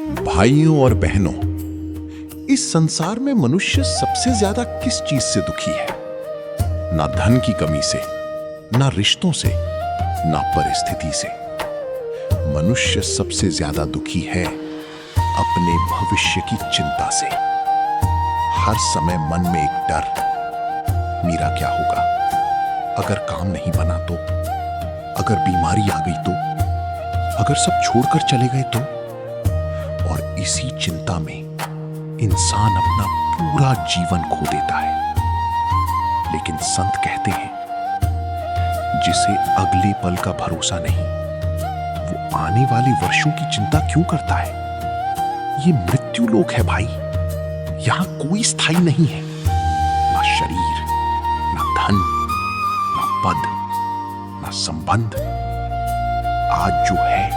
भाइयों और बहनों, इस संसार में मनुष्य सबसे ज्यादा किस चीज से दुखी है? ना धन की कमी से, ना रिश्तों से, ना परिस्थिति से। मनुष्य सबसे ज्यादा दुखी है अपने भविष्य की चिंता से। हर समय मन में एक डर, मेरा क्या होगा? अगर काम नहीं बना तो? अगर बीमारी आ गई तो? अगर सब छोड़कर चले गए तो? और इसी चिंता में इंसान अपना पूरा जीवन खो देता है। लेकिन संत कहते हैं, जिसे अगले पल का भरोसा नहीं, वो आने वाले वर्षों की चिंता क्यों करता है? ये मृत्यु लोक है भाई, यहां कोई स्थायी नहीं है। ना शरीर, ना धन, ना पद, ना संबंध। आज जो है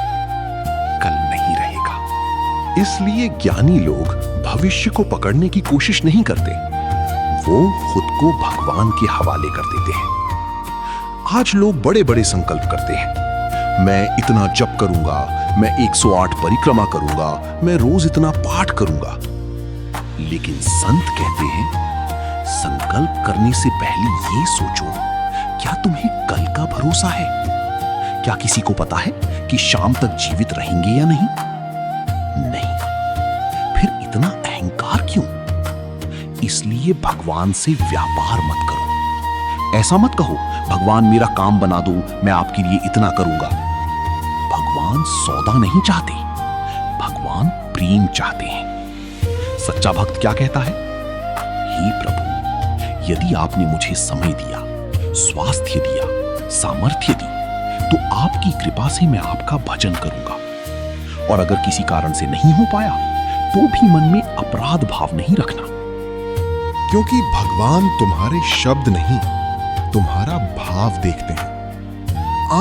कल नहीं रहेगा। इसलिए ज्ञानी लोग भविष्य को पकड़ने की कोशिश नहीं करते, वो खुद को भगवान के हवाले कर देते हैं। आज लोग बड़े बड़े संकल्प करते हैं, मैं इतना जप करूंगा, मैं 108 परिक्रमा करूंगा, मैं रोज इतना पाठ करूंगा। लेकिन संत कहते हैं, संकल्प करने से पहले ये सोचो, क्या तुम्हें कल का भरोसा है? क्या किसी को पता है कि शाम तक जीवित रहेंगे या नहीं? नहीं। फिर इतना अहंकार क्यों? इसलिए भगवान से व्यापार मत करो। ऐसा मत कहो, भगवान मेरा काम बना दो, मैं आपके लिए इतना करूंगा। भगवान सौदा नहीं चाहते, भगवान प्रेम चाहते हैं। सच्चा भक्त क्या कहता है? हे प्रभु, यदि आपने मुझे समय दिया, स्वास्थ्य दिया, सामर्थ्य दी, तो आपकी कृपा से मैं आपका भजन करूंगा। और अगर किसी कारण से नहीं हो पाया, तो भी मन में अपराध भाव नहीं रखना, क्योंकि भगवान तुम्हारे शब्द नहीं, तुम्हारा भाव देखते हैं।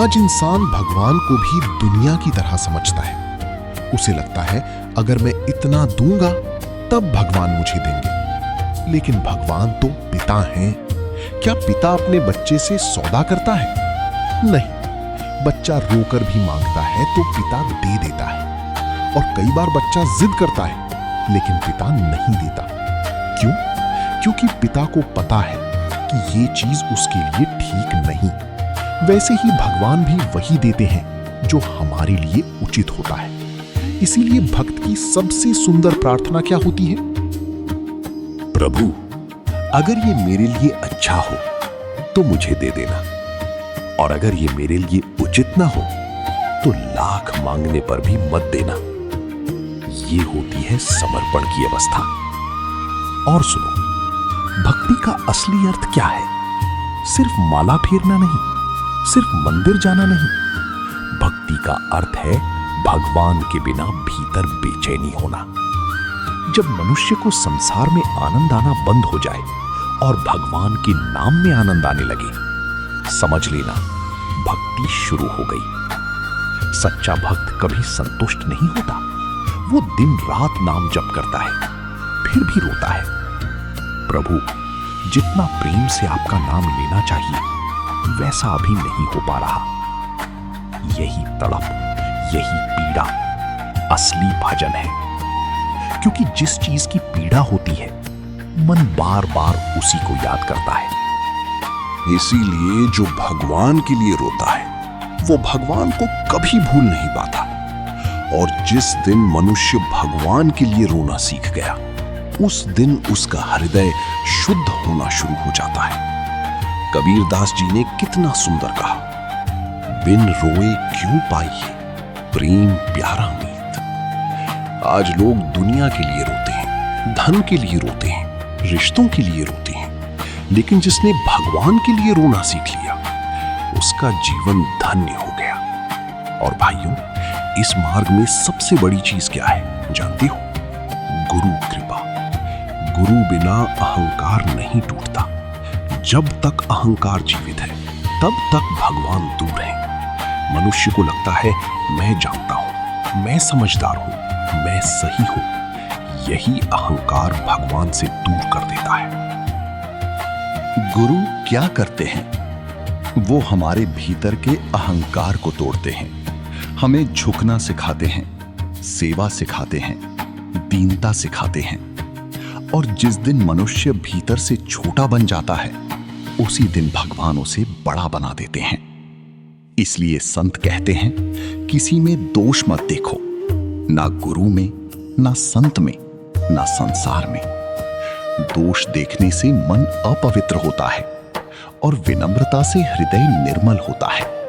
आज इंसान भगवान को भी दुनिया की तरह समझता है। उसे लगता है, अगर मैं इतना दूंगा तब भगवान मुझे देंगे। लेकिन भगवान तो पिता हैं। क्या पिता अपने बच्चे से सौदा करता है? नहीं। बच्चा रोकर भी मांगता है तो पिता दे देता है। और कई बार बच्चा जिद करता है, लेकिन पिता नहीं देता। क्यों? क्योंकि पिता को पता है कि ये चीज उसके लिए ठीक नहीं। वैसे ही भगवान भी वही देते हैं जो हमारे लिए उचित होता है। इसीलिए भक्त की सबसे सुंदर प्रार्थना क्या होती है? प्रभु, अगर ये मेरे लिए अच्छा हो तो मुझे दे देना, और अगर ये मेरे लिए उचित ना हो तो लाख मांगने पर भी मत देना। ये होती है समर्पण की अवस्था। और सुनो, भक्ति का असली अर्थ क्या है? सिर्फ माला फेरना नहीं, सिर्फ मंदिर जाना नहीं। भक्ति का अर्थ है भगवान के बिना भीतर बेचैनी होना। जब मनुष्य को संसार में आनंद आना बंद हो जाए और भगवान के नाम में आनंद आने लगे, समझ लेना भक्ति शुरू हो गई। सच्चा भक्त कभी संतुष्ट नहीं होता। वो दिन रात नाम जप करता है, फिर भी रोता है, प्रभु, जितना प्रेम से आपका नाम लेना चाहिए, वैसा अभी नहीं हो पा रहा। यही तड़प, यही पीड़ा असली भजन है। क्योंकि जिस चीज की पीड़ा होती है, मन बार बार उसी को याद करता है। इसीलिए जो भगवान के लिए रोता है, वो भगवान को कभी भूल नहीं पाता। और जिस दिन मनुष्य भगवान के लिए रोना सीख गया, उस दिन उसका हृदय शुद्ध होना शुरू हो जाता है। कबीरदास जी ने कितना सुंदर कहा, बिन रोए क्यों पाइए प्रेम प्यारा मीत। आज लोग दुनिया के लिए रोते हैं, धन के लिए रोते हैं, रिश्तों के लिए रोते हैं। लेकिन जिसने भगवान के लिए रोना सीख लिया, उसका जीवन धन्य हो गया। और भाइयों, इस मार्ग में सबसे बड़ी चीज क्या है जानते हो? गुरु कृपा। गुरु बिना अहंकार नहीं टूटता। जब तक अहंकार जीवित है, तब तक भगवान दूर है। मनुष्य को लगता है, मैं जानता हूं, मैं समझदार हूं, मैं सही हूं। यही अहंकार भगवान से दूर कर देता है। गुरु क्या करते हैं? वो हमारे भीतर के अहंकार को तोड़ते हैं, हमें झुकना सिखाते हैं, सेवा सिखाते हैं, दीनता सिखाते हैं। और जिस दिन मनुष्य भीतर से छोटा बन जाता है, उसी दिन भगवान उसे बड़ा बना देते हैं। इसलिए संत कहते हैं, किसी में दोष मत देखो, ना गुरु में, ना संत में, ना संसार में। दोष देखने से मन अपवित्र होता है और विनम्रता से हृदय निर्मल होता है।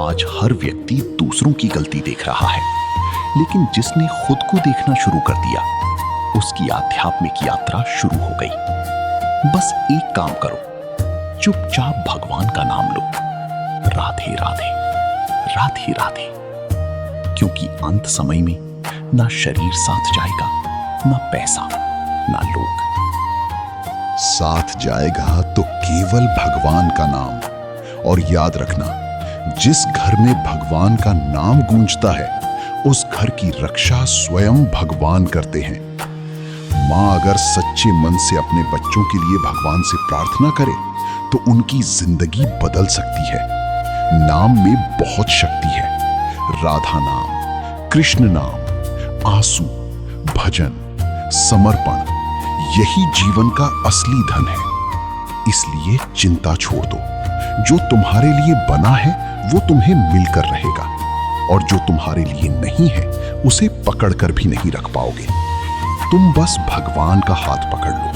आज हर व्यक्ति दूसरों की गलती देख रहा है, लेकिन जिसने खुद को देखना शुरू कर दिया, उसकी आध्यात्मिक यात्रा शुरू हो गई। बस एक काम करो, चुपचाप भगवान का नाम लो, राधे राधे, राधे राधे। क्योंकि अंत समय में ना शरीर साथ जाएगा, ना पैसा, ना लोग। साथ जाएगा तो केवल भगवान का नाम। और याद रखना, जिस घर में भगवान का नाम गूंजता है, उस घर की रक्षा स्वयं भगवान करते हैं। मां अगर सच्चे मन से अपने बच्चों के लिए भगवान से प्रार्थना करे, तो उनकी जिंदगी बदल सकती है। नाम में बहुत शक्ति है। राधा नाम, कृष्ण नाम, आंसू, भजन, समर्पण, यही जीवन का असली धन है। इसलिए चिंता छोड़ दो। जो तुम्हारे लिए बना है, वो तुम्हें मिलकर रहेगा, और जो तुम्हारे लिए नहीं है, उसे पकड़कर भी नहीं रख पाओगे। तुम बस भगवान का हाथ पकड़ लो,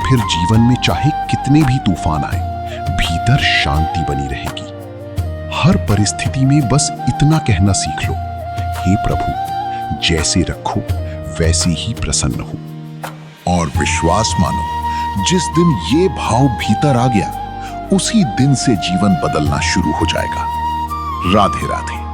फिर जीवन में चाहे कितने भी तूफान आए, भीतर शांति बनी रहेगी। हर परिस्थिति में बस इतना कहना सीख लो, हे प्रभु, जैसे रखो वैसे ही प्रसन्न हो। और विश्वास मानो, जिस दिन ये भाव भीतर आ गया, उसी दिन से जीवन बदलना शुरू हो जाएगा। राधे राधे।